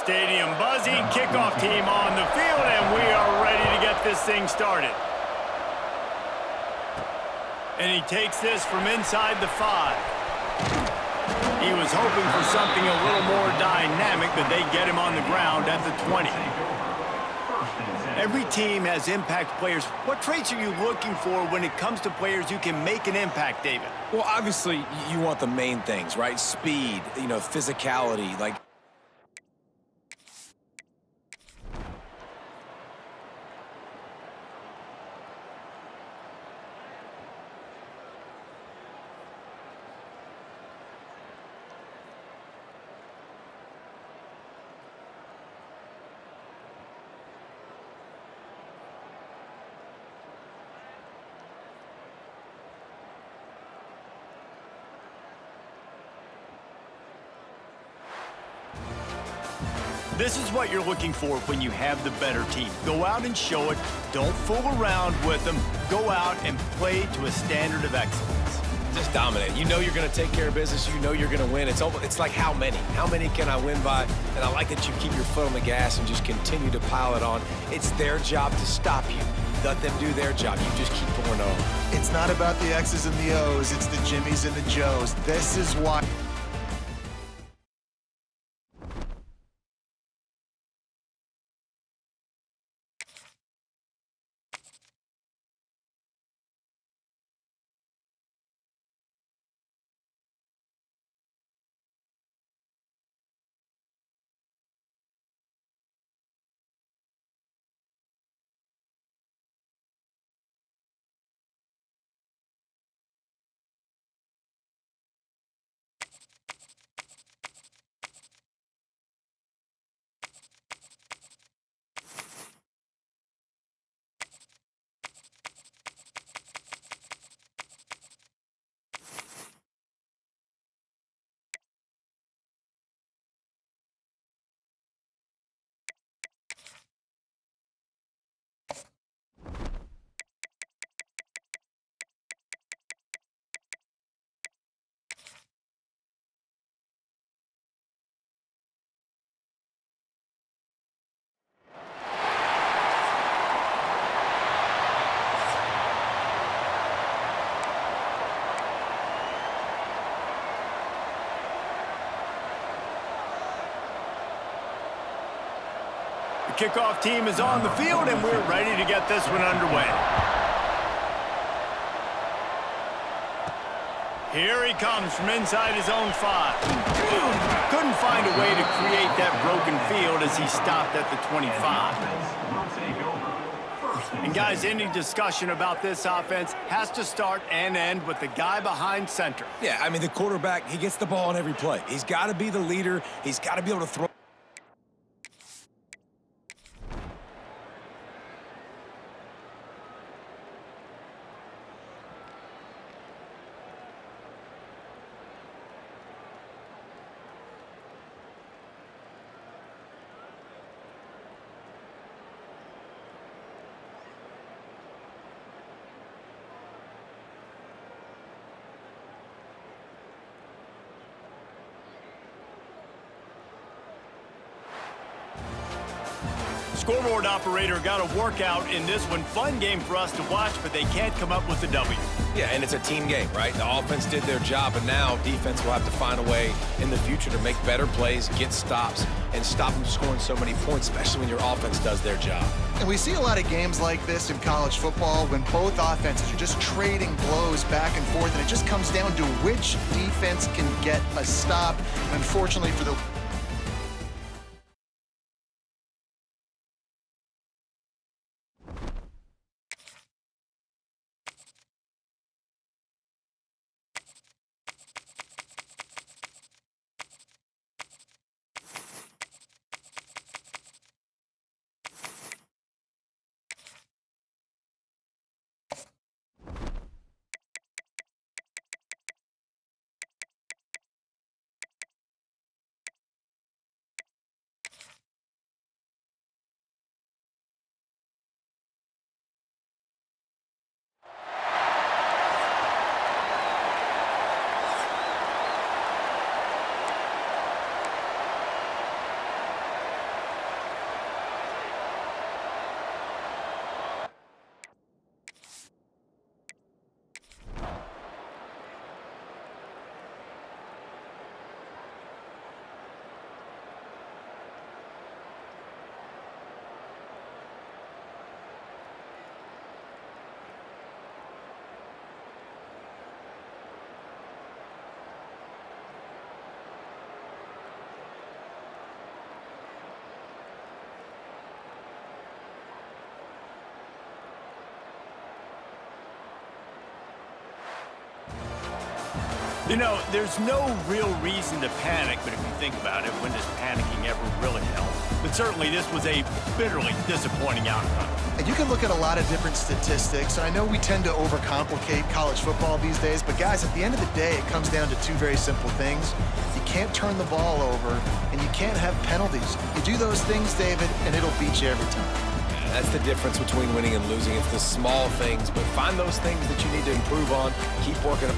Stadium buzzing, kickoff team on the field, and we are ready to get this thing started. And he takes this from inside the 5. He was hoping for something a little more dynamic, but they get him on the ground at the 20. Every team has impact players. What traits are you looking for when it comes to players who can make an impact, David? Well, obviously, you want the main things, right? Speed, physicality, like... This is what you're looking for when you have the better team. Go out and show it. Don't fool around with them. Go out and play to a standard of excellence. Just dominate. You know you're going to take care of business. You know you're going to win. It's like how many? How many can I win by? And I like that you keep your foot on the gas and just continue to pile it on. It's their job to stop you. Let them do their job. You just keep going on. It's not about the X's and the O's. It's the Jimmies and the Joes. This is why... The kickoff team is on the field, and we're ready to get this one underway. Here he comes from inside his own 5. Couldn't find a way to create that broken field as he stopped at the 25. And guys, any discussion about this offense has to start and end with the guy behind center. Yeah, I mean, the quarterback, he gets the ball on every play. He's got to be the leader. He's got to be able to throw. Scoreboard operator got a workout in this one. Fun game for us to watch, but they can't come up with a W. Yeah, and it's a team game, right? The offense did their job, and now defense will have to find a way in the future to make better plays, get stops, and stop them scoring so many points, especially when your offense does their job. And we see a lot of games like this in college football when both offenses are just trading blows back and forth, and it just comes down to which defense can get a stop. And unfortunately for the You know, there's no real reason to panic, but if you think about it, when does panicking ever really help? But certainly this was a bitterly disappointing outcome. And you can look at a lot of different statistics, and I know we tend to overcomplicate college football these days, but guys, at the end of the day, it comes down to two very simple things. You can't turn the ball over, and you can't have penalties. You do those things, David, and it'll beat you every time. That's the difference between winning and losing. It's the small things, but find those things that you need to improve on. Keep working.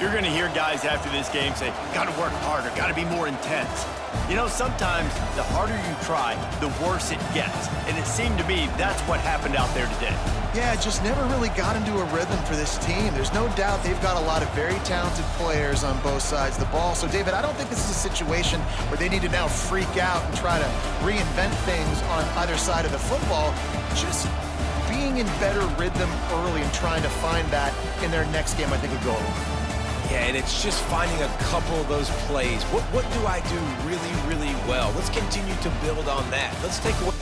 You're going to hear guys after this game say, got to work harder, got to be more intense. You know, sometimes the harder you try, the worse it gets. And it seemed to me that's what happened out there today. Yeah, just never really got into a rhythm for this team. There's no doubt they've got a lot of very talented players on both sides of the ball. So, David, I don't think this is a situation where they need to now freak out and try to reinvent things on either side of the football. Just being in better rhythm early and trying to find that in their next game, I think, would go a long way. Yeah, and it's just finding a couple of those plays. What do I do really, really well? Let's continue to build on that. Let's take away.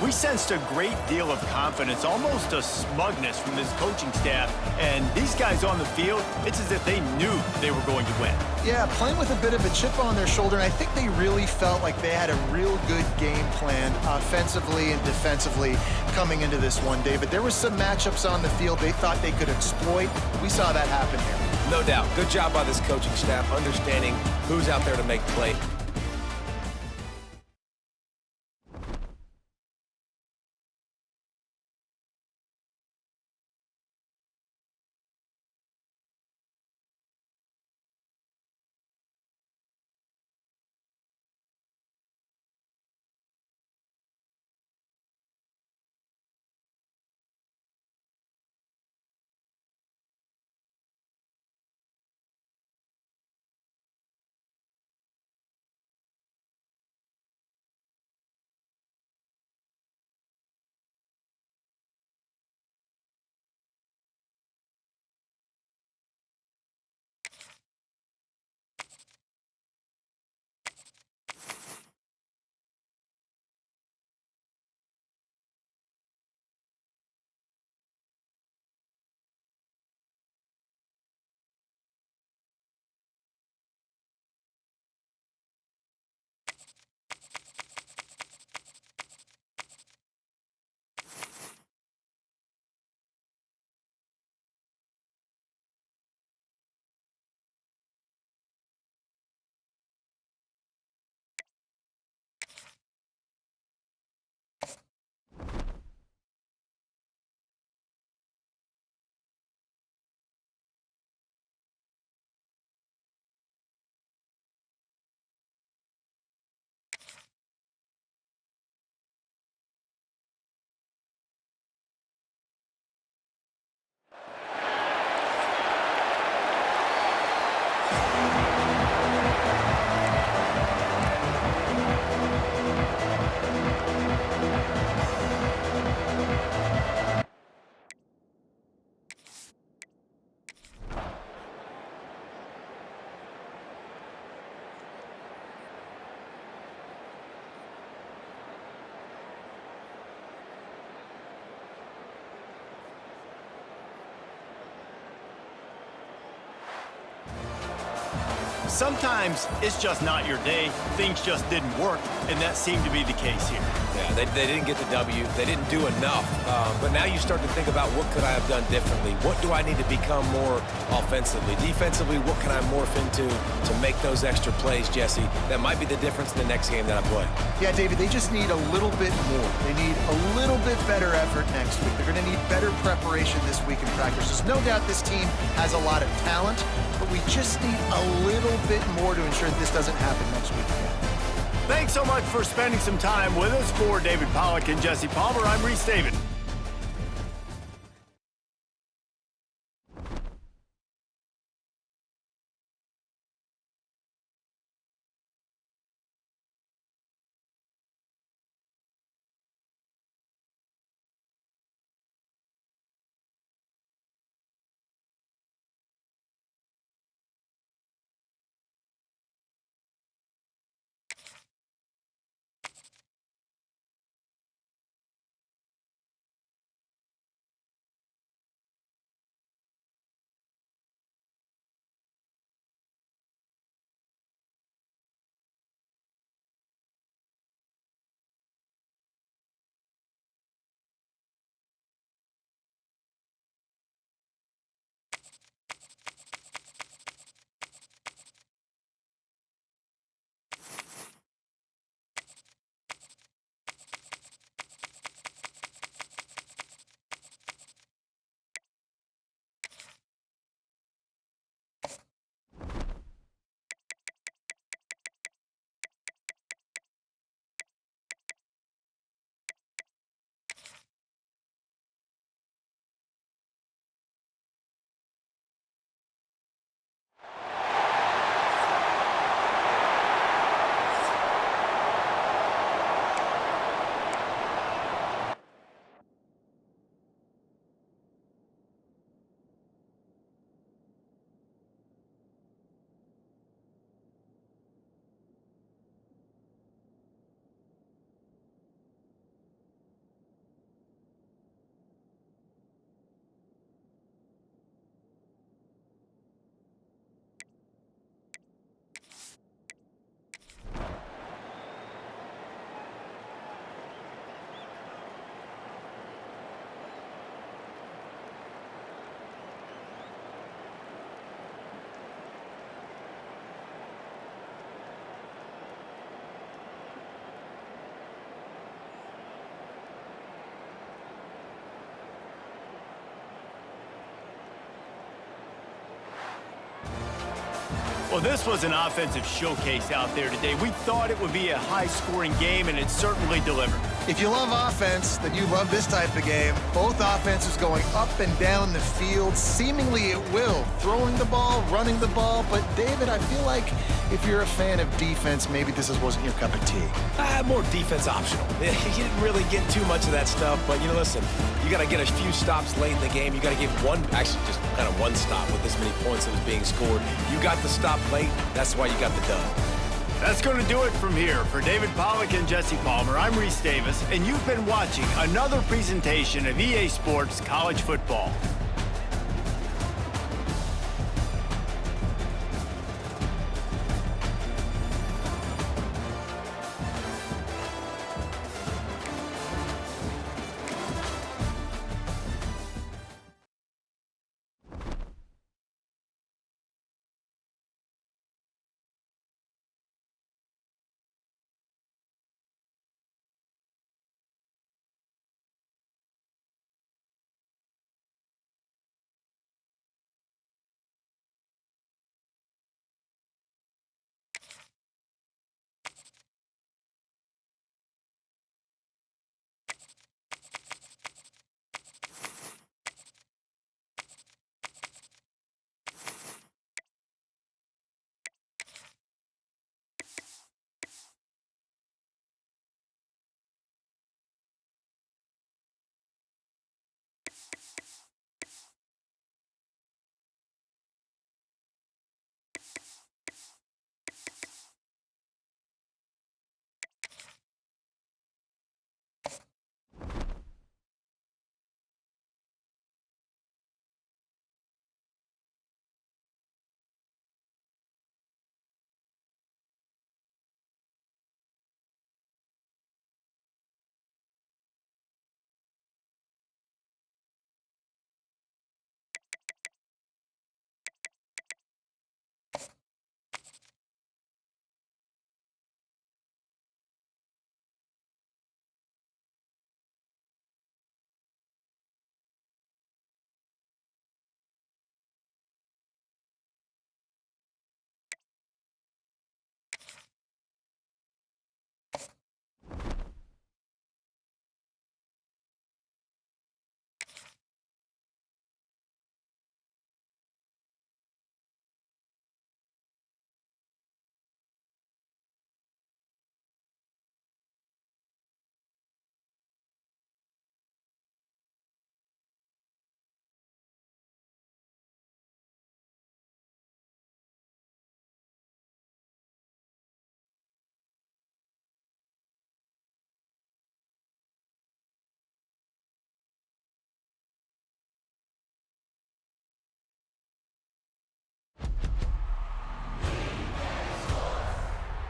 We sensed a great deal of confidence, almost a smugness from this coaching staff. And these guys on the field, it's as if they knew they were going to win. Yeah, playing with a bit of a chip on their shoulder, and I think they really felt like they had a real good game plan offensively and defensively coming into this one, David. There were some matchups on the field they thought they could exploit. We saw that happen here. No doubt. Good job by this coaching staff, understanding who's out there to make plays. Sometimes it's just not your day. Things just didn't work, and that seemed to be the case here. Yeah, they didn't get the W. They didn't do enough. But now you start to think about what could I have done differently? What do I need to become more offensively? Defensively, what can I morph into to make those extra plays, Jesse? That might be the difference in the next game that I play. Yeah, David, they just need a little bit more. They need a little bit better effort next week. They're going to need better preparation this week in practice. There's no doubt this team has a lot of talent, but we just need a little bit more to ensure that this doesn't happen next week again. Thanks so much for spending some time with us. For David Pollack and Jesse Palmer, I'm Reese David. Well, this was an offensive showcase out there today. We thought it would be a high-scoring game, and it certainly delivered. If you love offense, then you love this type of game. Both offenses going up and down the field, seemingly at will. Throwing the ball, running the ball. But, David, I feel like if you're a fan of defense, maybe this wasn't your cup of tea. More defense optional. You didn't really get too much of that stuff, but, listen, you got to get a few stops late in the game. You got to get just kind of one stop with this many points that was being scored. You got the stop late. That's why you got the dub. That's going to do it from here. For David Pollack and Jesse Palmer, I'm Reese Davis, and you've been watching another presentation of EA Sports College Football.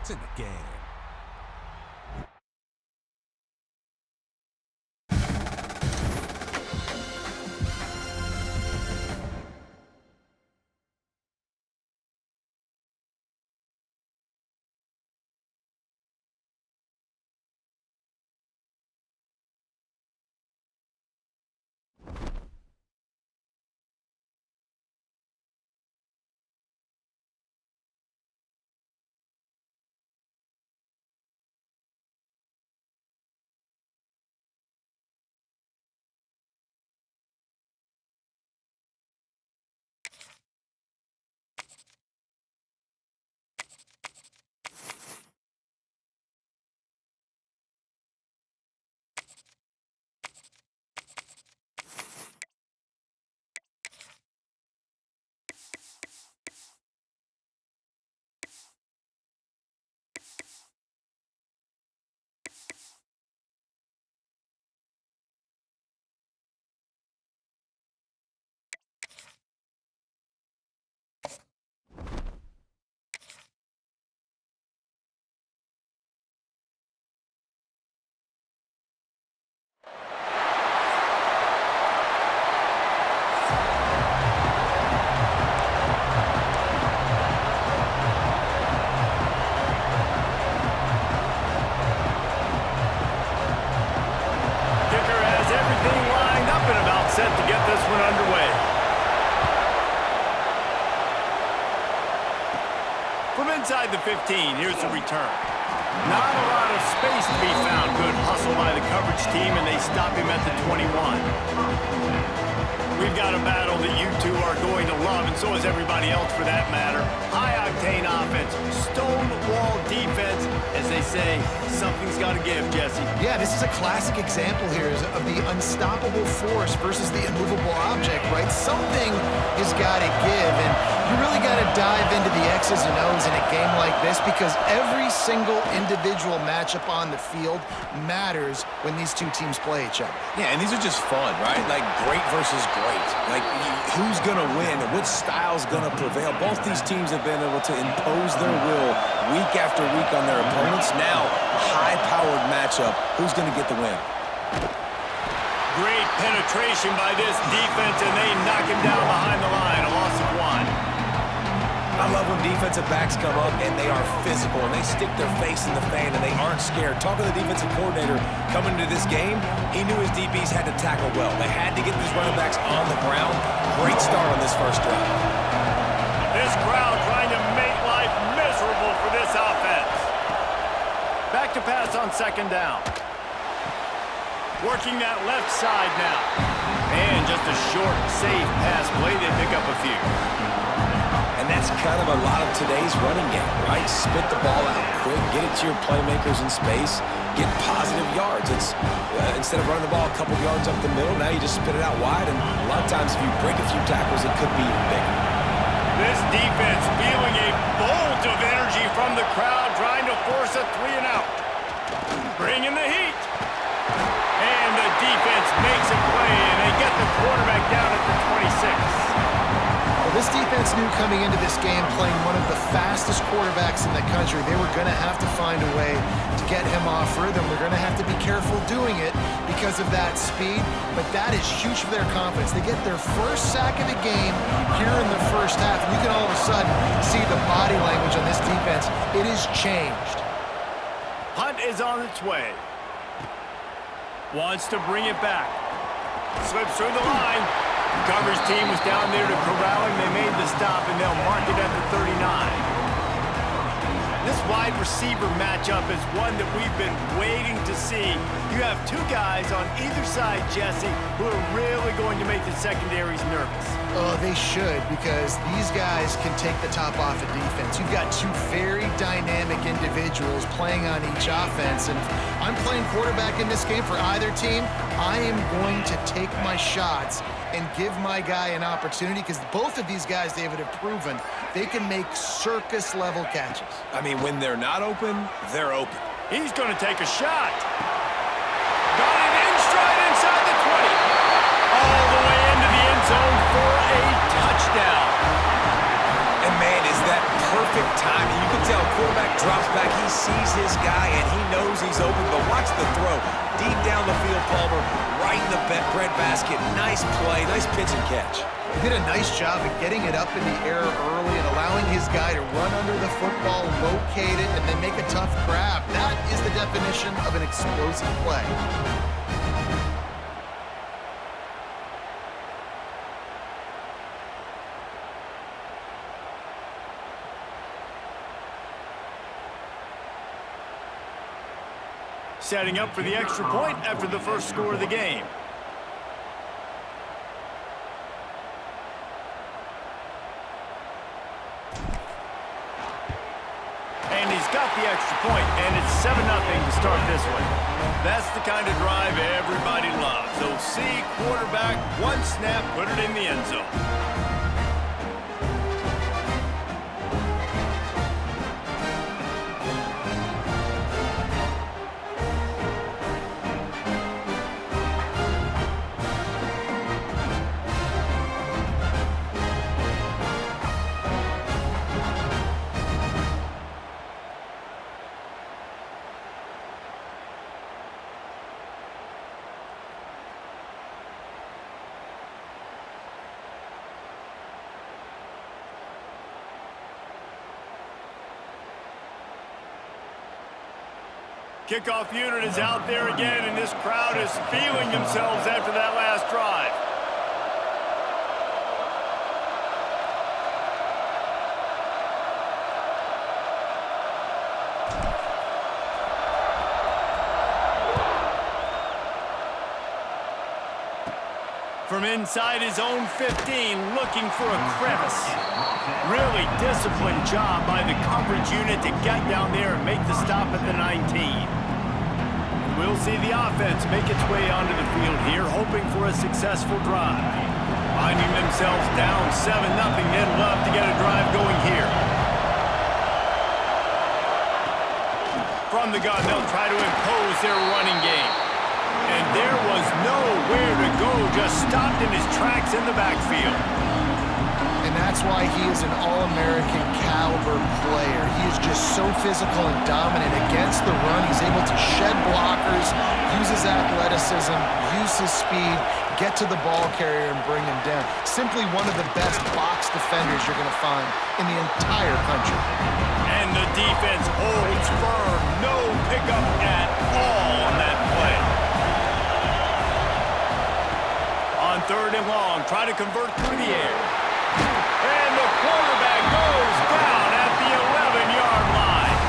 It's in the game. Set to get this one underway. From inside the 15, here's the return. Not a lot of space to be found. Good hustle by the coverage team, and they stop him at the 21. We've got a battle that you two are going to love, and so is everybody else for that matter. High-octane offense, stone-wall defense. As they say, something's got to give, Jesse. Yeah, this is a classic example here of the unstoppable force versus the immovable object, right? Something has got to give, and you really got to dive into the X's and O's in a game like this because every single individual matchup on the field matters when these two teams play each other. Yeah, and these are just fun, right? Like great versus great. Like who's going to win and which style's going to prevail. Both these teams have been able to impose their will week after week on their opponents. Now, high-powered matchup. Who's going to get the win? Great penetration by this defense, and they knock him down behind the line. A loss of 1. I love when defensive backs come up and they are physical and they stick their face in the fan and they aren't scared. Talking to the defensive coordinator coming into this game, he knew his DBs had to tackle well. They had to get these running backs on the ground. Great start on this first drive. This crowd trying to make life miserable for this offense. Back to pass on second down. Working that left side now. And just a short, safe pass play. They pick up a few. And that's kind of a lot of today's running game, right? Spit the ball out quick, get it to your playmakers in space, get positive yards. It's instead of running the ball a couple yards up the middle, now you just spit it out wide, and a lot of times if you break a few tackles, it could be even bigger. This defense feeling a bolt of energy from the crowd, trying to force a 3-and-out. Bringing the heat. And the defense makes a play, and they get the quarterback down at the 26. This defense knew coming into this game, playing one of the fastest quarterbacks in the country, they were going to have to find a way to get him off rhythm. They're going to have to be careful doing it because of that speed, but that is huge for their confidence. They get their first sack of the game here in the first half, and you can all of a sudden see the body language on this defense. It has changed. Hunt is on its way. Wants to bring it back. Slips through the line. The coverage team was down there to corral him. They made the stop, and they'll mark it at the 39. This wide receiver matchup is one that we've been waiting to see. You have two guys on either side, Jesse, who are really going to make the secondaries nervous. Oh, they should, because these guys can take the top off of defense. You've got two very dynamic individuals playing on each offense, and if I'm playing quarterback in this game for either team, I am going to take my shots and give my guy an opportunity, because both of these guys, David, have proven they can make circus-level catches. I mean, when they're not open, they're open. He's going to take a shot. Got it in stride inside the 20. All the way into the end zone for a touchdown. And, man, is that perfect timing. You can tell quarterback drops back. He sees his guy, and he knows he's open. But watch the throw. Deep down the field, Palmer, right in the bread basket. Nice play, nice pitch and catch. He did a nice job of getting it up in the air early and allowing his guy to run under the football, locate it, and then make a tough grab. That is the definition of an explosive play. Setting up for the extra point after the first score of the game. And he's got the extra point, and it's 7-0 to start this one. That's the kind of drive everybody loves. So see quarterback, one snap, put it in the end zone. Kickoff unit is out there again, and this crowd is feeling themselves after that last drive. From inside his own 15, looking for a crevice. Really disciplined job by the coverage unit to get down there and make the stop at the 19. We'll see the offense make its way onto the field here, hoping for a successful drive. Finding themselves down 7-0, they'd love to get a drive going here. From the gun, they'll try to impose their running game. And there was nowhere to go, just stopped in his tracks in the backfield. And that's why he is an All-American caliber player. He is just so physical and dominant against the run. He's able to shed blockers, use his athleticism, use his speed, get to the ball carrier and bring him down. Simply one of the best box defenders you're going to find in the entire country. And the defense holds firm. No pickup at all on that play. On 3rd and long, try to convert through the air. And the quarterback goes down at the 11-yard line.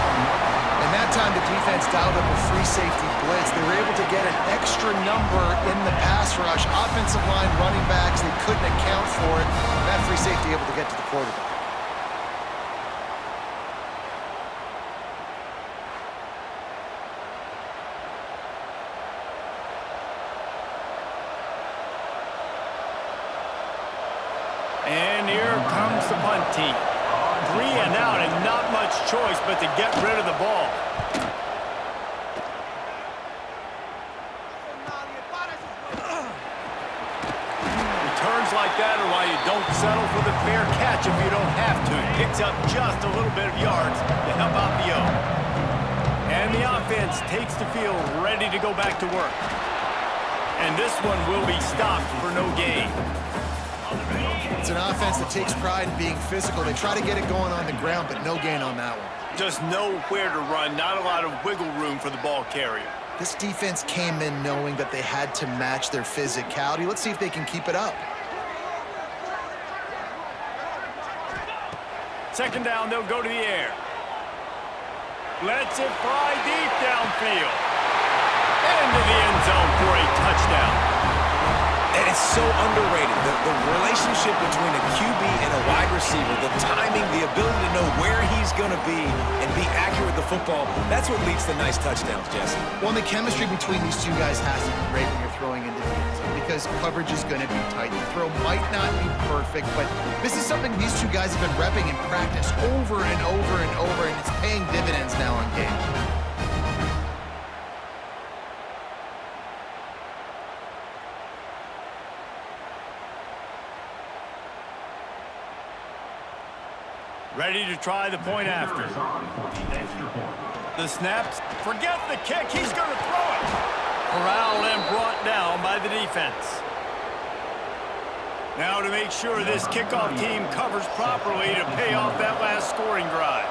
And that time the defense dialed up a free safety blitz. They were able to get an extra number in the pass rush. Offensive line, running backs, they couldn't account for it. And that free safety able to get to the quarterback. And here comes the punt team. 3 and out and not much choice but to get rid of the ball. Returns like that are why you don't settle for the fair catch if you don't have to. It picks up just a little bit of yards to help out the O. And the offense takes the field ready to go back to work. And this one will be stopped for no gain. It's an offense that takes pride in being physical. They try to get it going on the ground, but no gain on that one. Just nowhere to run, not a lot of wiggle room for the ball carrier. This defense came in knowing that they had to match their physicality. Let's see if they can keep it up. 2nd down, they'll go to the air. Lets it fly deep downfield. Into the end zone for a touchdown. And it's so underrated, the relationship between a QB and a wide receiver, the timing, the ability to know where he's going to be and be accurate with the football, that's what leads to nice touchdowns, Jesse. Well, the chemistry between these two guys has to be great when you're throwing into the end zone because coverage is going to be tight. The throw might not be perfect, but this is something these two guys have been repping in practice over and over and over, and it's paying dividends now on game. Ready to try the point after. The snaps. Forget the kick. He's going to throw it. Corralled and brought down by the defense. Now to make sure this kickoff team covers properly to pay off that last scoring drive.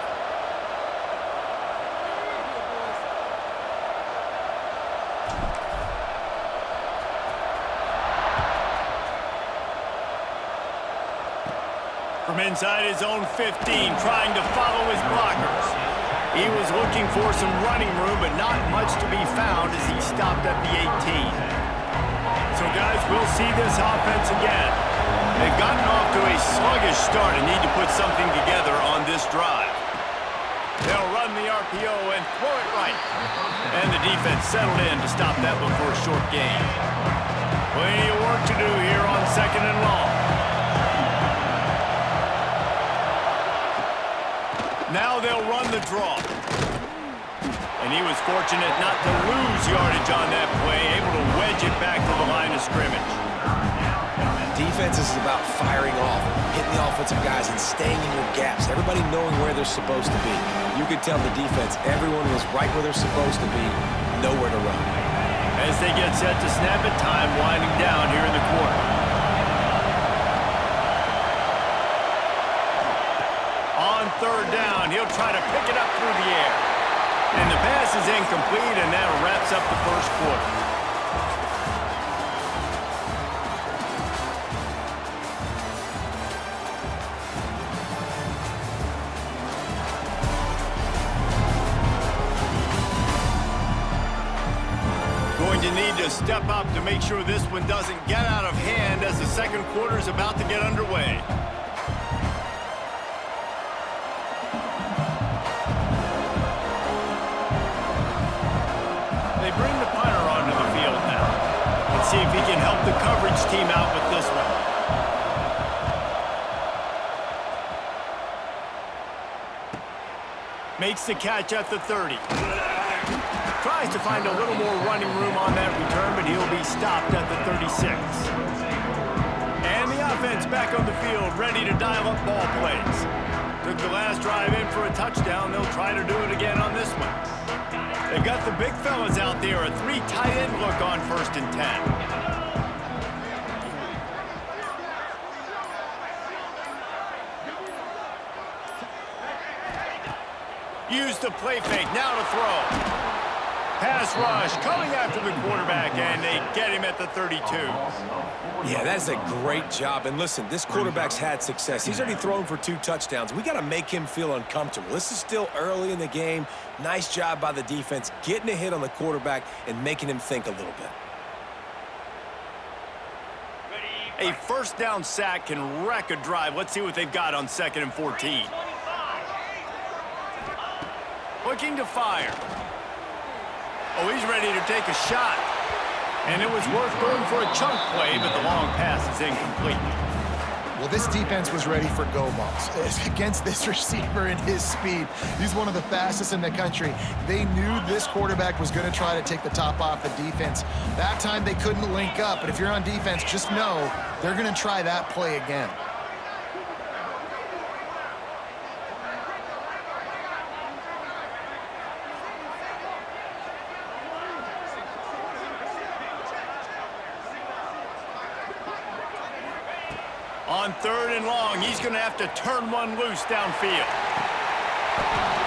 From inside his own 15, trying to follow his blockers. He was looking for some running room, but not much to be found as he stopped at the 18. So, guys, we'll see this offense again. They've gotten off to a sluggish start and need to put something together on this drive. They'll run the RPO and throw it right. And the defense settled in to stop that one for a short gain. Plenty of work to do here on 2nd and long. Now they'll run the draw. And he was fortunate not to lose yardage on that play, able to wedge it back to the line of scrimmage. Defense is about firing off, hitting the offensive guys and staying in your gaps. Everybody knowing where they're supposed to be. You could tell the defense, everyone was right where they're supposed to be, nowhere to run. As they get set to snap it, time winding down here in the quarter. On 3rd down, he'll try to pick it up through the air. And the pass is incomplete, and that wraps up the first quarter. Going to need to step up to make sure this one doesn't get out of hand as the second quarter is about to get underway. They bring the punter onto the field now. Let's see if he can help the coverage team out with this one. Makes the catch at the 30. Tries to find a little more running room on that return, but he'll be stopped at the 36. And the offense back on the field, ready to dial up ball plays. Took the last drive in for a touchdown. They'll try to do it again on this one. They've got the big fellas out there, a 3 tight end look on 1st and 10. Use the play fake, now to throw. Pass rush, coming after the quarterback, and they get him at the 32. Yeah, that's a great job. And listen, this quarterback's had success. He's already thrown for 2 touchdowns. We got to make him feel uncomfortable. This is still early in the game. Nice job by the defense, getting a hit on the quarterback and making him think a little bit. A 1st down sack can wreck a drive. Let's see what they've got on 2nd and 14. Looking to fire. Oh, he's ready to take a shot. And it was worth going for a chunk play, but the long pass is incomplete. Well, this defense was ready for go balls. Against this receiver and his speed, he's one of the fastest in the country. They knew this quarterback was going to try to take the top off the defense. That time they couldn't link up, but if you're on defense, just know they're going to try that play again. On 3rd and long, he's going to have to turn one loose downfield.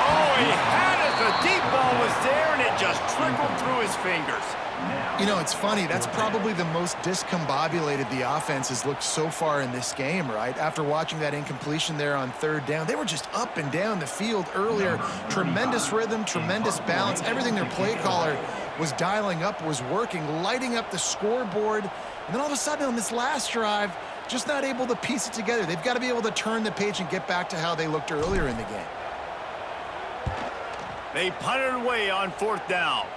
Oh, he had it. The deep ball was there, and it just trickled through his fingers. You know, it's funny. That's probably the most discombobulated the offense has looked so far in this game, right? After watching that incompletion there on 3rd down, they were just up and down the field earlier. Tremendous rhythm, tremendous balance. Everything their play caller was dialing up was working, lighting up the scoreboard. And then all of a sudden on this last drive, just not able to piece it together. They've got to be able to turn the page and get back to how they looked earlier in the game. They punted away on 4th down.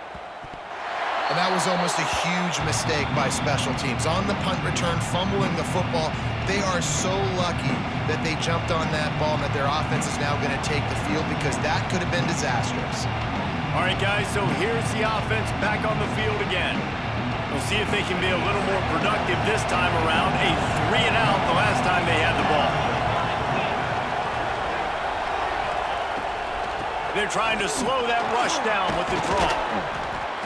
And that was almost a huge mistake by special teams. On the punt return, fumbling the football. They are so lucky that they jumped on that ball and that their offense is now going to take the field, because that could have been disastrous. All right, guys, so here's the offense back on the field again. We'll see if they can be a little more productive this time around. A 3 and out the last time they had the ball. They're trying to slow that rush down with the draw.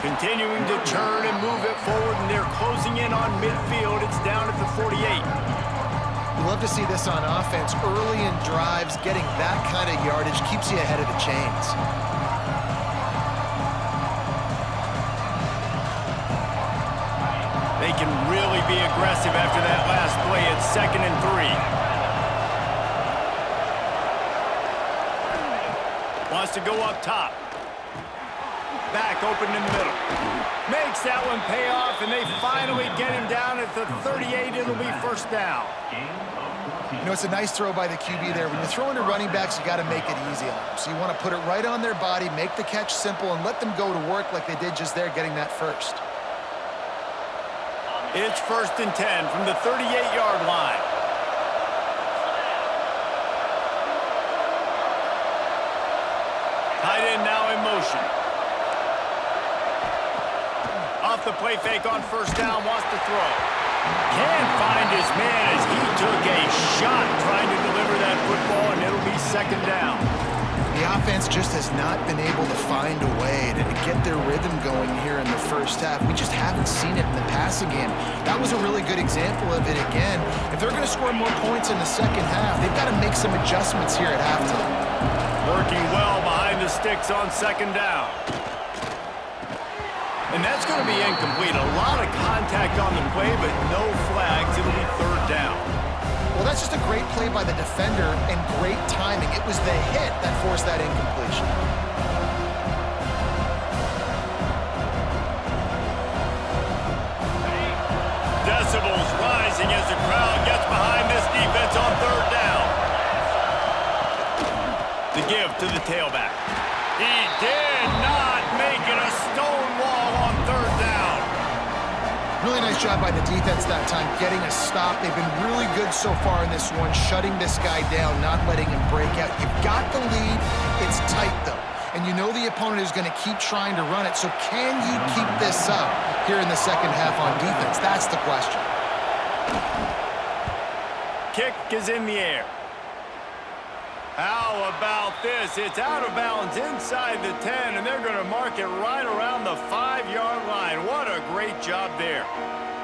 Continuing to turn and move it forward, and they're closing in on midfield. It's down at the 48. You love to see this on offense. Early in drives, getting that kind of yardage keeps you ahead of the chains. They can really be aggressive after that last play. It's 2nd and 3. Wants to go up top. Back open in the middle. Makes that one pay off, and they finally get him down at the 38. It'll be 1st down. You know, it's a nice throw by the QB there. When you're throwing to running backs, you got to make it easy on them. So you want to put it right on their body, make the catch simple, and let them go to work like they did just there, getting that first. It's 1st and 10 from the 38-yard line. Tight end now in motion. Off the play fake on 1st down, wants to throw. Can't find his man as he took a shot trying to deliver that football, and it'll be 2nd down. The offense just has not been able to find a way to get their rhythm going here in the first half. We just haven't seen it in the passing game. That was a really good example of it again. If they're going to score more points in the second half, they've got to make some adjustments here at halftime. Working well behind the sticks on 2nd down. And that's going to be incomplete. A lot of contact on the play, but no flags. It'll be 3rd down. Well, that's just a great play by the defender and great timing. It was the hit that forced that incompletion. Decibels rising as the crowd gets behind this defense on 3rd down. The give to the tailback. He did not make it a stone wall on 3rd down. Really nice job by the defense that time, getting a stop. They've been really good so far in this one, shutting this guy down, not letting him break out. You've got the lead. It's tight, though. And you know the opponent is going to keep trying to run it. So can you keep this up here in the second half on defense? That's the question. Kick is in the air. How about this? It's out of bounds inside the 10, and they're going to mark it right around the 5-yard line. What a great job there.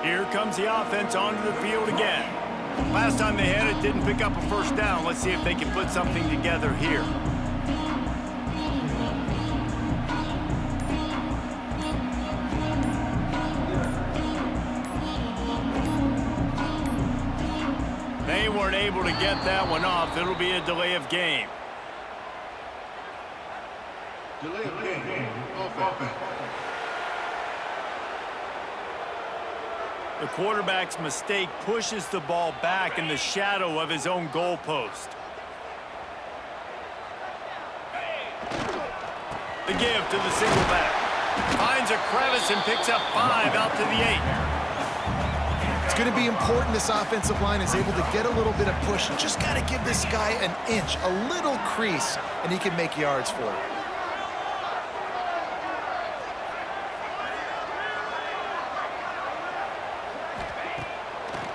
Here comes the offense onto the field again. Last time they had it, didn't pick up a 1st down. Let's see if they can put something together here. They weren't able to get that one off. It'll be a delay of game. Delay of game. Offense. The quarterback's mistake pushes the ball back in the shadow of his own goalpost. The give to the single back. Finds a crevice and picks up 5 out to the 8. It's going to be important this offensive line is able to get a little bit of push. You just got to give this guy an inch, a little crease, and he can make yards for you.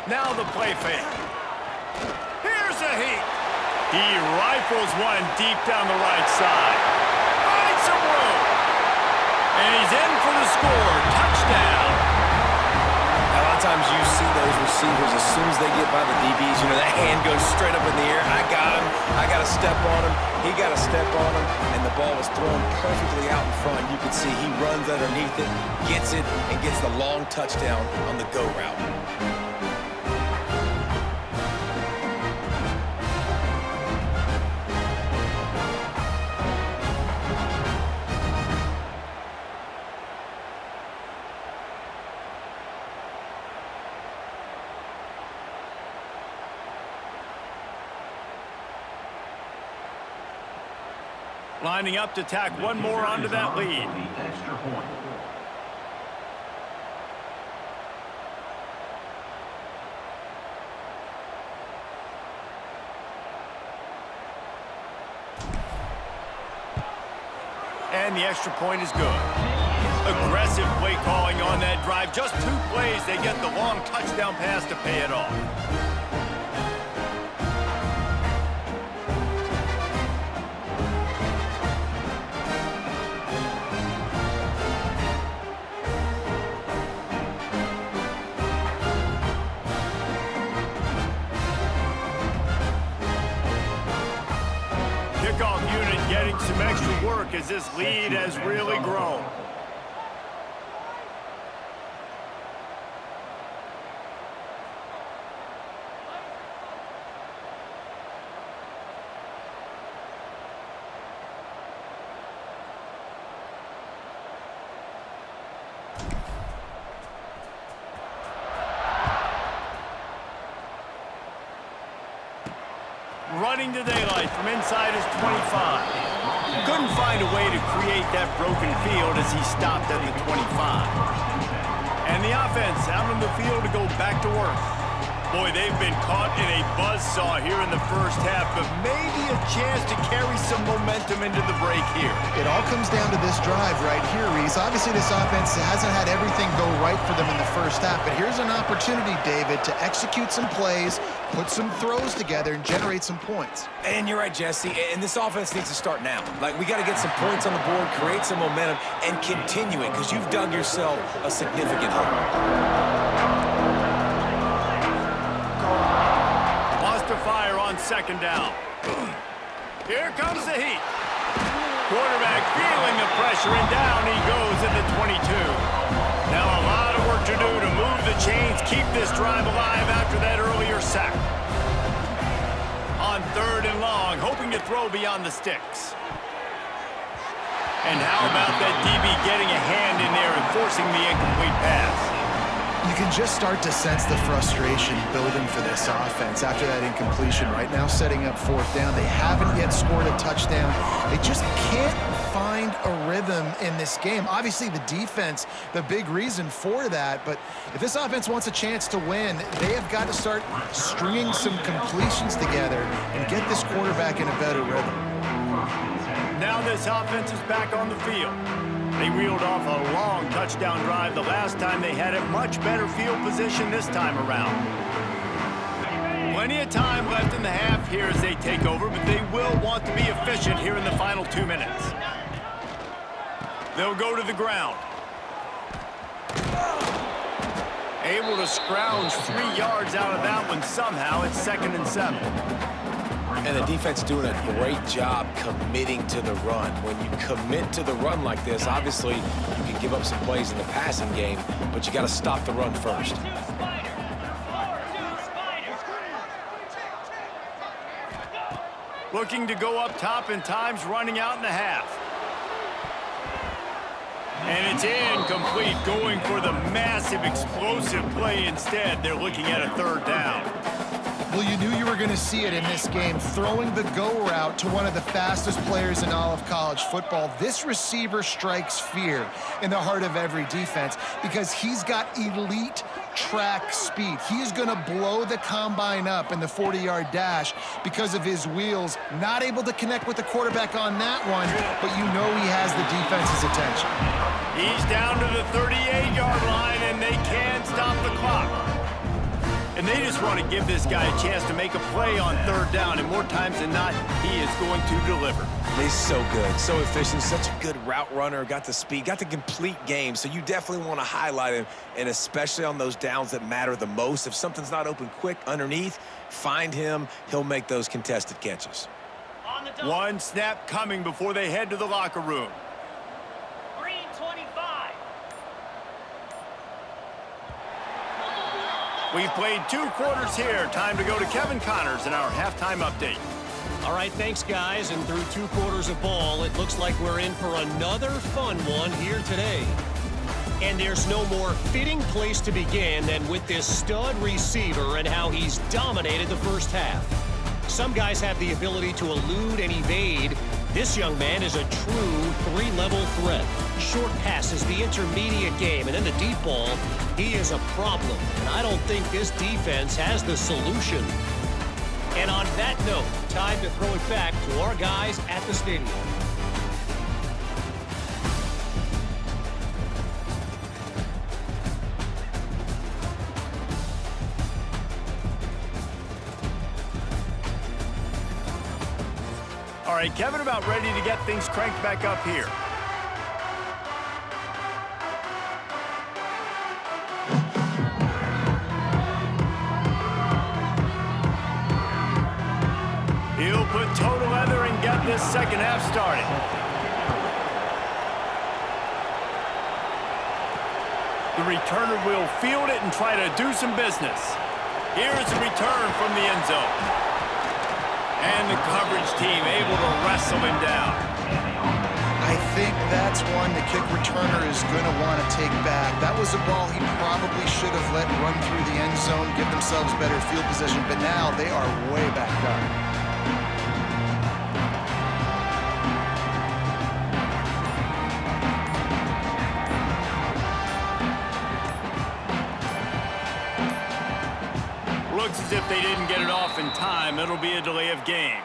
Now the play fake. Here's a heat. He rifles one deep down the right side. Finds some room. And he's in for the score. Touchdown. A lot of times you see those receivers, as soon as they get by the DBs, you know, that hand goes straight up in the air. I got him. I got to step on him. He got to step on him. And the ball was thrown perfectly out in front. You can see he runs underneath it, gets it, and gets the long touchdown on the go route. Lining up to tack one more onto that lead. And the extra point is good. Aggressive play calling on that drive. Just 2 plays, they get the long touchdown pass to pay it off. leadoff unit getting some extra work as this lead has really grown. Running to daylight from inside his 25. Couldn't find a way to create that broken field as he stopped at the 25. And the offense out on the field to go back to work. Boy, they've been caught in a buzzsaw here in the first half, but maybe a chance to carry some momentum into the break here. It all comes down to this drive right here, Reese. Obviously, this offense hasn't had everything go right for them in the first half, but here's an opportunity, David, to execute some plays, put some throws together, and generate some points. And you're right, Jesse, and this offense needs to start now. Like, we got to get some points on the board, create some momentum, and continue it, because you've dug yourself a significant hole. To fire on second down. Here comes the heat. Quarterback feeling the pressure, and down he goes at the 22. Now a lot of work to do to move the chains, keep this drive alive after that earlier sack. On 3rd and long, hoping to throw beyond the sticks. And how about that DB getting a hand in there and forcing the incomplete pass? You can just start to sense the frustration building for this offense after that incompletion. Right now, setting up 4th down. They haven't yet scored a touchdown. They just can't find a rhythm in this game. Obviously, the defense, the big reason for that. But if this offense wants a chance to win, they have got to start stringing some completions together and get this quarterback in a better rhythm. Now this offense is back on the field. They reeled off a long touchdown drive the last time. They had a much better field position this time around. Plenty of time left in the half here as they take over, but they will want to be efficient here in the final 2 minutes. They'll go to the ground. Able to scrounge 3 yards out of that one somehow. It's 2nd and 7. And the defense doing a great job committing to the run. When you commit to the run like this, obviously you can give up some plays in the passing game, but you got to stop the run first. Looking to go up top in times, running out in the half. And it's incomplete, going for the massive explosive play instead. They're looking at a 3rd down. Well, you knew you were going to see it in this game, throwing the go route to one of the fastest players in all of college football. This receiver strikes fear in the heart of every defense because he's got elite track speed. He is going to blow the combine up in the 40-yard dash because of his wheels. Not able to connect with the quarterback on that one, but you know he has the defense's attention. He's down to the 38-yard line, and they can't stop the clock. And they just want to give this guy a chance to make a play on 3rd down, and more times than not, he is going to deliver. He's so good, so efficient, such a good route runner, got the speed, got the complete game, so you definitely want to highlight him, and especially on those downs that matter the most. If something's not open quick underneath, find him. He'll make those contested catches. One snap coming before they head to the locker room. Green 25. We've played 2 quarters here. Time to go to Kevin Connors in our halftime update. All right, thanks, guys. And through 2 quarters of ball, it looks like we're in for another fun one here today. And there's no more fitting place to begin than with this stud receiver and how he's dominated the first half. Some guys have the ability to elude and evade. This young man is a true 3-level threat. Short passes, the intermediate game, and then the deep ball, he is a problem. And I don't think this defense has the solution. And on that note, time to throw it back to our guys at the stadium. All right, Kevin, about ready to get things cranked back up here. He'll put total leather and get this second half started. The returner will field it and try to do some business. Here's a return from the end zone. And the coverage team able to wrestle him down. I think that's one the kick returner is going to want to take back. That was a ball he probably should have let run through the end zone, give themselves better field position, but now they are way back up. Looks as if they didn't get it off in time. It'll be a delay of game.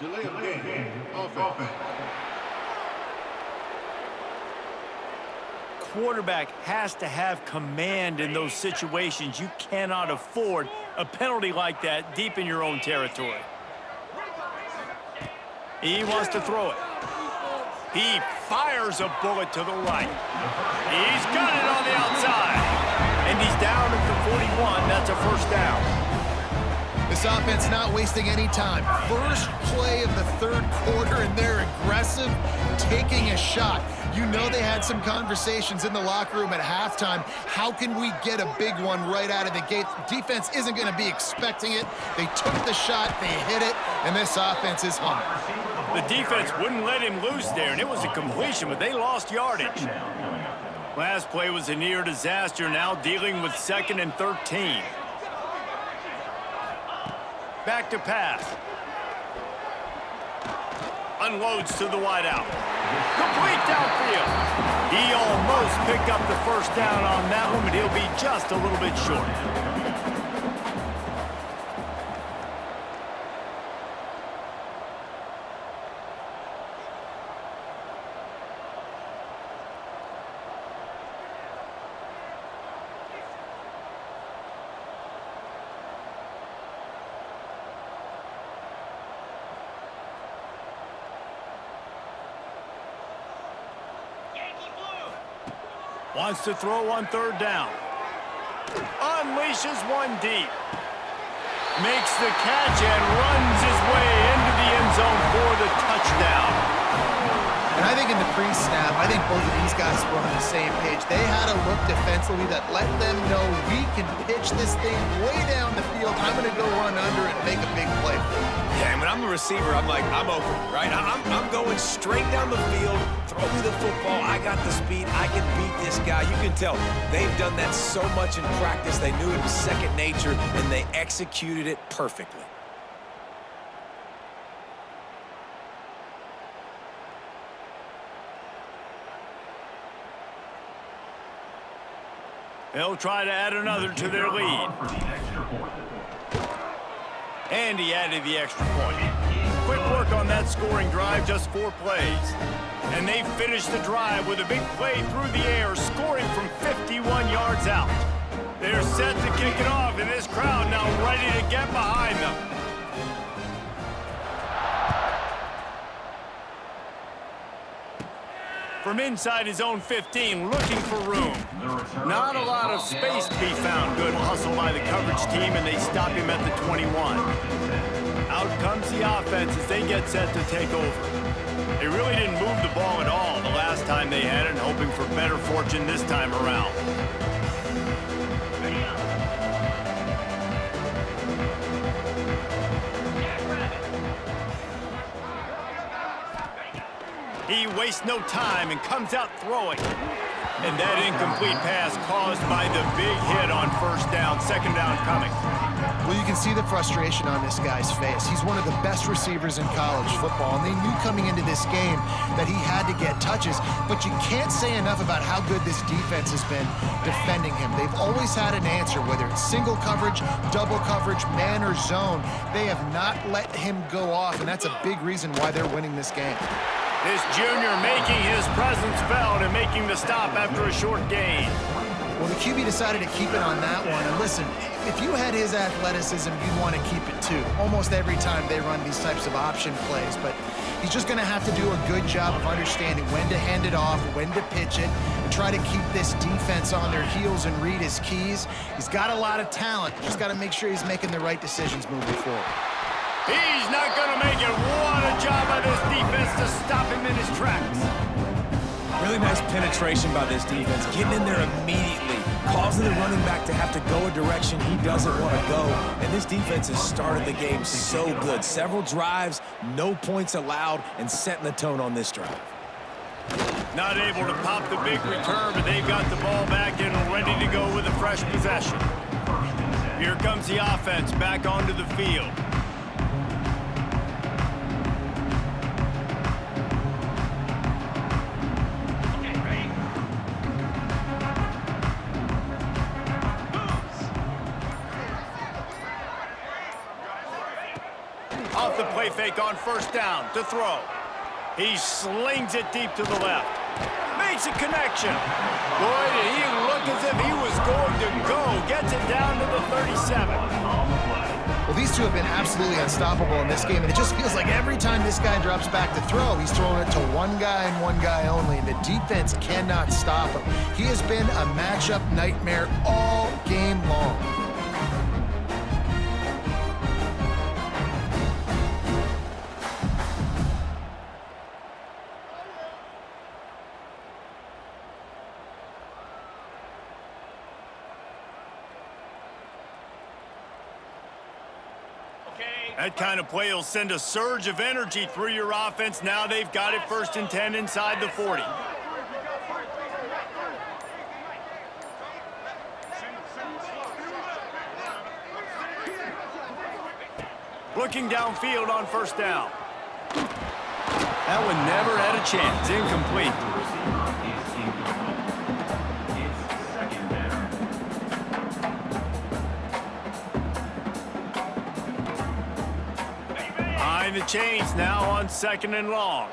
Delay of game. Offense. Quarterback has to have command in those situations. You cannot afford a penalty like that deep in your own territory. He wants to throw it. He fires a bullet to the right. He's got it on the outside. And he's down at the 41. That's a first down. This offense not wasting any time. First play of the third quarter, and they're aggressive, taking a shot. You know they had some conversations in the locker room at halftime. How can we get a big one right out of the gate? Defense isn't going to be expecting it. They took the shot, they hit it, and this offense is hungry. The defense wouldn't let him loose there, and it was a completion, but they lost yardage. Last play was a near disaster, now dealing with 2nd and 13. Back to pass. Unloads to the wideout. Complete downfield. He almost picked up the first down on that one, but he'll be just a little bit short. Wants to throw on 3rd down. Unleashes one deep. Makes the catch and runs his way into the end zone for the touchdown. And I think in the pre-snap, I think both of these guys were on the same page. They had a look defensively that let them know we can pitch this thing way down the field. I'm going to go run under and make a big play. Yeah, and when I'm the receiver, I'm like, I'm open, right? I'm going straight down the field. Throw me the football. I got the speed. I can beat this guy. You can tell they've done that so much in practice. They knew it was second nature, and they executed it perfectly. They'll try to add another to their lead. And he added the extra point. Quick work on that scoring drive, just 4 plays. And they finished the drive with a big play through the air, scoring from 51 yards out. They're set to kick it off, and this crowd now ready to get behind them. From inside his own 15, looking for room. Not a lot of space to be found. Good hustle by the coverage team, and they stop him at the 21. Out comes the offense as they get set to take over. They really didn't move the ball at all the last time they had it, hoping for better fortune this time around. He wastes no time and comes out throwing. And that incomplete pass caused by the big hit on 1st down, 2nd down coming. Well, you can see the frustration on this guy's face. He's one of the best receivers in college football, and they knew coming into this game that he had to get touches, but you can't say enough about how good this defense has been defending him. They've always had an answer, whether it's single coverage, double coverage, man or zone. They have not let him go off, and that's a big reason why they're winning this game. This junior making his presence felt and making the stop after a short gain. Well, the QB decided to keep it on that one. And listen, if you had his athleticism, you'd want to keep it too. Almost every time they run these types of option plays. But he's just going to have to do a good job of understanding when to hand it off, when to pitch it, and try to keep this defense on their heels and read his keys. He's got a lot of talent. Just got to make sure he's making the right decisions moving forward. He's not going to make it. What a job by this defense to stop him in his tracks. Really nice penetration by this defense, getting in there immediately, causing the running back to have to go a direction he doesn't want to go. And this defense has started the game so good. Several drives, no points allowed, and setting the tone on this drive. Not able to pop the big return, but they've got the ball back and ready to go with a fresh possession. Here comes the offense back onto the field. Off the play fake on first down to throw. He slings it deep to the left. Makes a connection. Boy, did he look as if he was going to go. Gets it down to the 37. Well, these two have been absolutely unstoppable in this game, and it just feels like every time this guy drops back to throw, he's throwing it to one guy and one guy only, and the defense cannot stop him. He has been a matchup nightmare all game long. That kind of play will send a surge of energy through your offense. Now they've got it 1st and 10 inside the 40. Looking downfield on first down. That one never had a chance. Incomplete. The chains now on 2nd and long.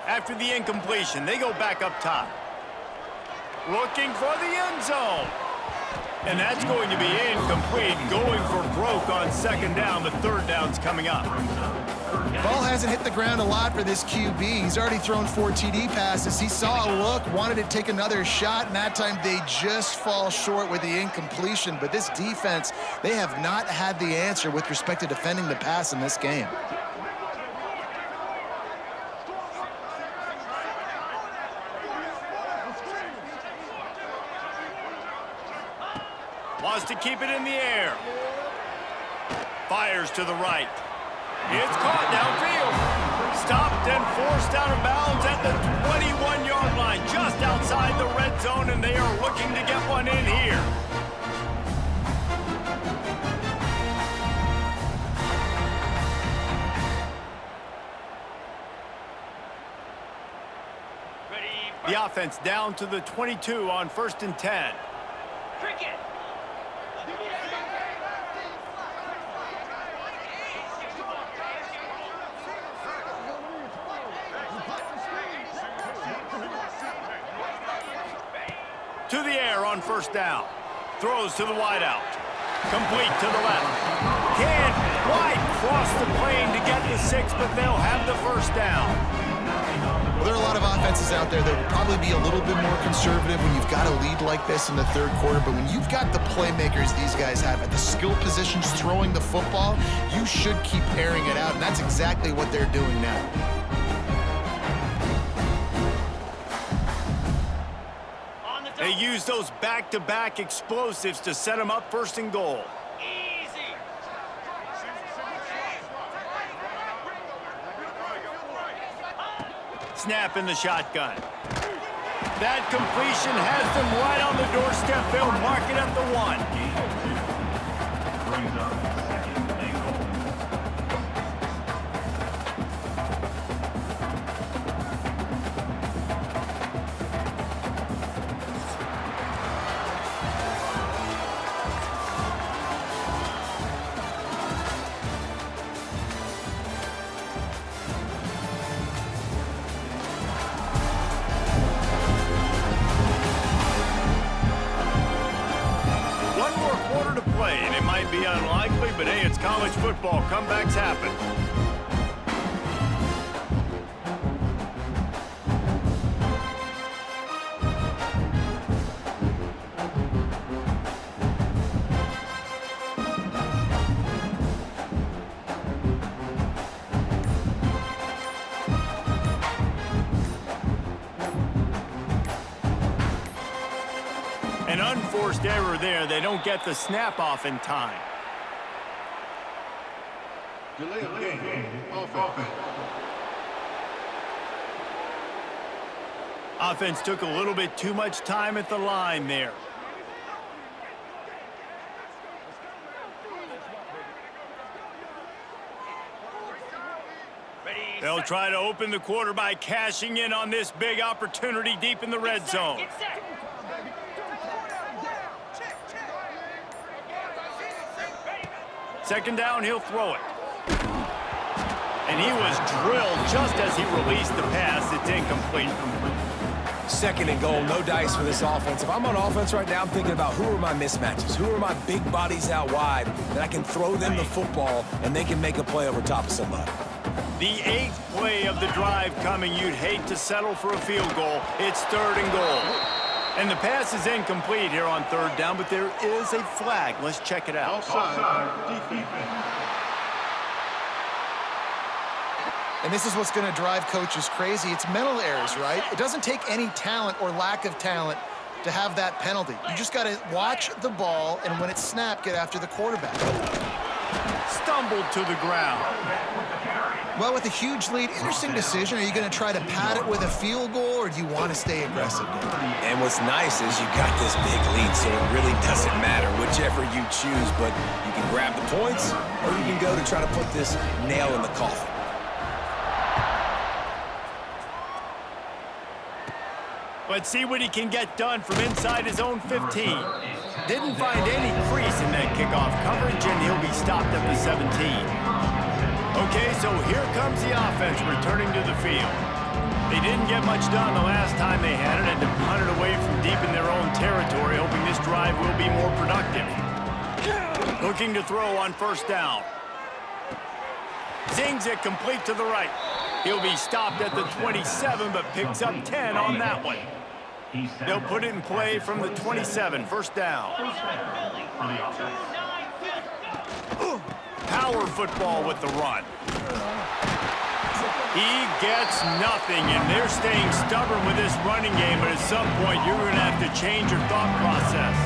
After the incompletion, they go back up top. Looking for the end zone. And that's going to be incomplete. Going for broke on 2nd down. The 3rd down's coming up. Ball hasn't hit the ground a lot for this QB. He's already thrown 4 TD passes. He saw a look, wanted to take another shot, and that time they just fall short with the incompletion. But this defense, they have not had the answer with respect to defending the pass in this game. Wants to keep it in the air. Fires to the right. It's caught downfield. Stopped and forced out of bounds at the 21-yard line, just outside the red zone, and they are looking to get one in here. The offense down to the 22 on 1st and 10. Cricket. To the air on first down. Throws to the wideout. Complete to the left. Can't quite cross the plane to get the 6, but they'll have the first down. Well, there are a lot of offenses out there that will probably be a little bit more conservative when you've got a lead like this in the 3rd quarter, but when you've got the playmakers these guys have at the skill positions throwing the football, you should keep airing it out, and that's exactly what they're doing now. They use those back-to-back explosives to set them up 1st and goal. Easy. Snap in the shotgun. That completion has them right on the doorstep. They'll mark it at the 1. Brings up 2nd and goal. And it might be unlikely, but hey, it's college football. Comebacks happen. forced error there. They don't get the snap off in time. Delay of game. Offense. Offense took a little bit too much time at the line there. They'll try to open the quarter by cashing in on this big opportunity deep in the red zone. Second down, he'll throw it. And he was drilled just as he released the pass. It's incomplete. Second and goal, no dice for this offense. If I'm on offense right now, I'm thinking about who are my mismatches? Who are my big bodies out wide that I can throw them the football and they can make a play over top of somebody. The 8th play of the drive coming. You'd hate to settle for a field goal. It's third and goal. And the pass is incomplete here on third down, but there is a flag. Let's check it out. Offside. Defense. And this is what's going to drive coaches crazy. It's mental errors, right? It doesn't take any talent or lack of talent to have that penalty. You just got to watch the ball, and when it's snapped, get after the quarterback. Stumbled to the ground. Well, with a huge lead, interesting decision. Are you going to try to pad it with a field goal, or do you want to stay aggressive? And what's nice is you got this big lead, so it really doesn't matter whichever you choose, but you can grab the points, or you can go to try to put this nail in the coffin. Let's see what he can get done from inside his own 15. Didn't find any crease in that kickoff coverage, and he'll be stopped at the 17. Okay, so here comes the offense returning to the field. They didn't get much done the last time they had it, and to punt it away from deep in their own territory, hoping this drive will be more productive. Looking to throw on first down. Zings it complete to the right. He'll be stopped at the 27, but picks up 10 on that one. They'll put it in play from the 27, first down. Power football with the run. He gets nothing, and they're staying stubborn with this running game, but at some point you're going to have to change your thought process.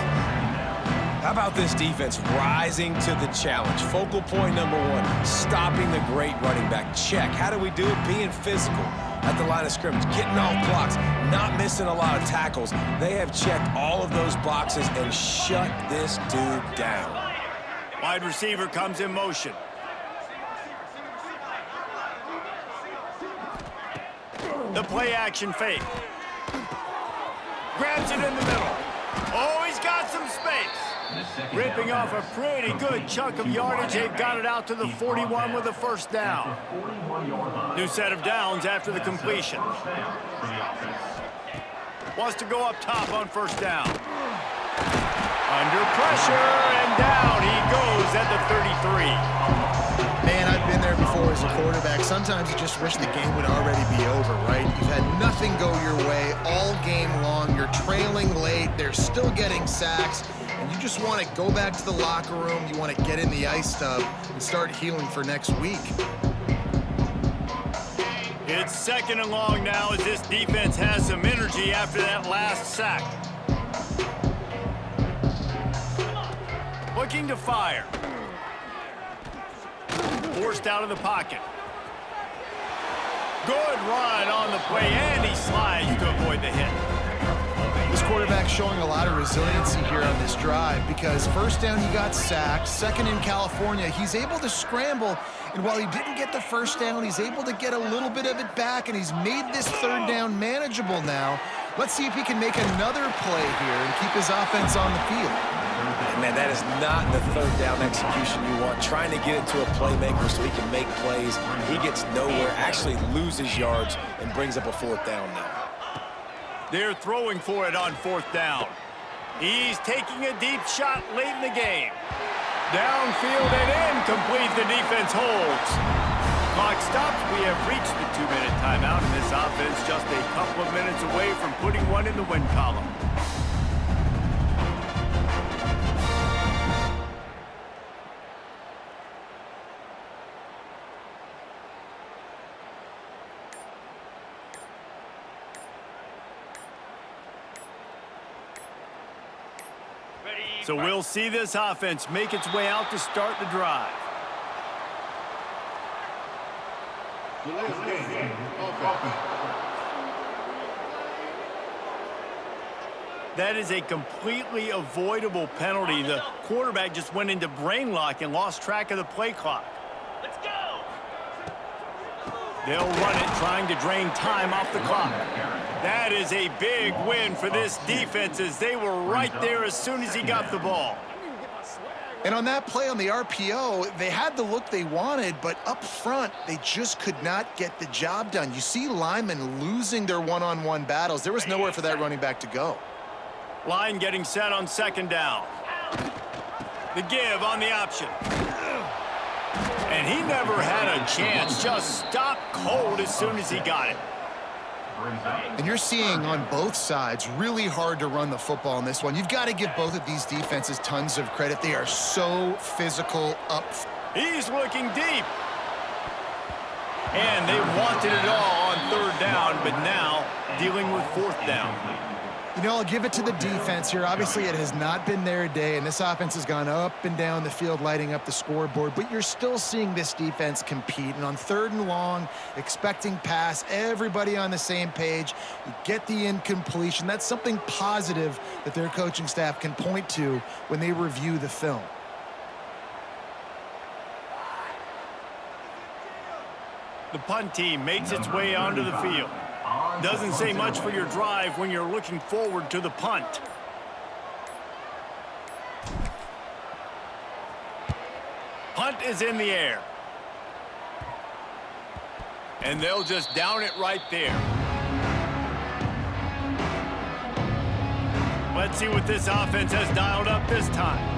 How about this defense rising to the challenge? Focal point number one, stopping the great running back. Check. How do we do it? Being physical at the line of scrimmage, getting off blocks, not missing a lot of tackles. They have checked all of those boxes and shut this dude down. Wide receiver comes in motion. The play action fake. Grabs it in the middle. Oh, he's got some space. Ripping off a pretty good chunk of yardage. They've got it out to the 41 with a first down. New set of downs after the completion. Wants to go up top on first down. Under pressure, and down he goes at the 33. Man, I've been there before as a quarterback. Sometimes you just wish the game would already be over, right? You've had nothing go your way all game long. You're trailing late. They're still getting sacks. And you just want to go back to the locker room. You want to get in the ice tub and start healing for next week. It's second and long now as this defense has some energy after that last sack. Looking to fire. Forced out of the pocket. Good run on the play, and he slides to avoid the hit. This quarterback showing a lot of resiliency here on this drive because first down he got sacked, second in California, he's able to scramble, and while he didn't get the first down, he's able to get a little bit of it back, and he's made this third down manageable now. Let's see if he can make another play here and keep his offense on the field. Man, that is not the third down execution you want. Trying to get it to a playmaker so he can make plays. He gets nowhere, actually loses yards, and brings up a fourth down now. They're throwing for it on fourth down. He's taking a deep shot late in the game. Downfield and incomplete. The defense holds. Clock stops. We have reached the 2-minute timeout, and this offense just a couple of minutes away from putting one in the win column. So we'll see this offense make its way out to start the drive. Delay of game. Offense. That is a completely avoidable penalty. The quarterback just went into brain lock and lost track of the play clock. Let's go! They'll run it, trying to drain time off the clock. That is a big win for this defense, as they were right there as soon as he got the ball. And on that play on the RPO, they had the look they wanted, but up front, they just could not get the job done. You see linemen losing their one-on-one battles. There was nowhere for that running back to go. Line getting set on second down. The give on the option. And he never had a chance. Just stopped cold as soon as he got it. And you're seeing on both sides, really hard to run the football in this one. You've got to give both of these defenses tons of credit. They are so physical up. He's looking deep. And they wanted it all on third down, but now dealing with fourth down. You know, I'll give it to the defense here. Obviously, it has not been their day, and this offense has gone up and down the field, lighting up the scoreboard, but you're still seeing this defense compete. And on third and long, expecting pass, everybody on the same page, you get the incompletion. That's something positive that their coaching staff can point to when they review the film. The punt team makes its way onto the field. Doesn't say much for your drive when you're looking forward to the punt. Punt is in the air. And they'll just down it right there. Let's see what this offense has dialed up this time.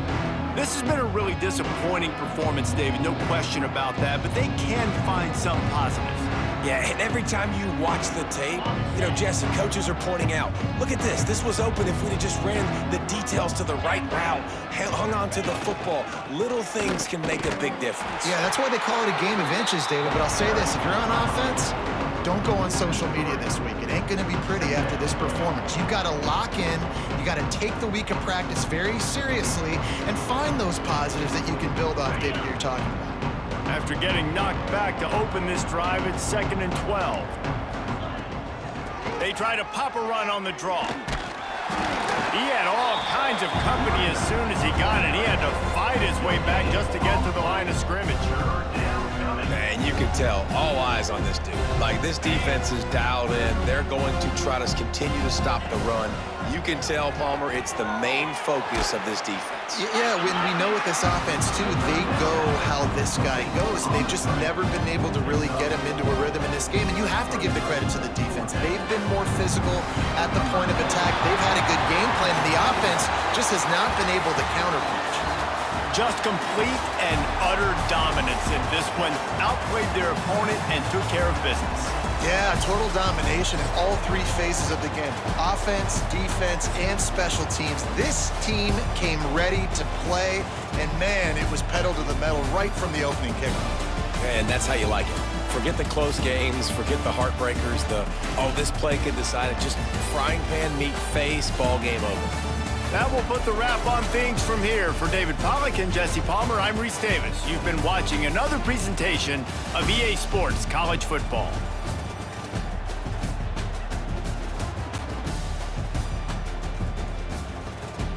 This has been a really disappointing performance, David, no question about that, but they can find some positives. Yeah, and every time you watch the tape, you know, Jesse, coaches are pointing out, look at this. This was open if we'd have just ran the details to the right route, hung on to the football. Little things can make a big difference. Yeah, that's why they call it a game of inches, David. But I'll say this, if you're on offense, don't go on social media this week. It ain't going to be pretty after this performance. You've got to lock in. You got to take the week of practice very seriously and find those positives that you can build off, David, you're talking about. After getting knocked back to open this drive, it's 2nd and 12. They try to pop a run on the draw. He had all kinds of company as soon as he got it. He had to fight his way back just to get to the line of scrimmage. Man, you can tell, all eyes on this dude. Like, this defense is dialed in. They're going to try to continue to stop the run. You can tell, Palmer, it's the main focus of this defense. Yeah, when we know with this offense, too, they go how this guy goes. And they've just never been able to really get him into a rhythm in this game. And you have to give the credit to the defense. They've been more physical at the point of attack. They've had a good game plan. The offense just has not been able to counterpunch. Just complete and utter dominance in this one. Outplayed their opponent and took care of business. Yeah, total domination in all three phases of the game. Offense, defense, and special teams. This team came ready to play, and man, it was pedal to the metal right from the opening kickoff. And that's how you like it. Forget the close games, forget the heartbreakers, this play could decide it. Just frying pan meet face, ball game over. That will put the wrap on things from here. For David Pollack and Jesse Palmer, I'm Reese Davis. You've been watching another presentation of EA Sports College Football.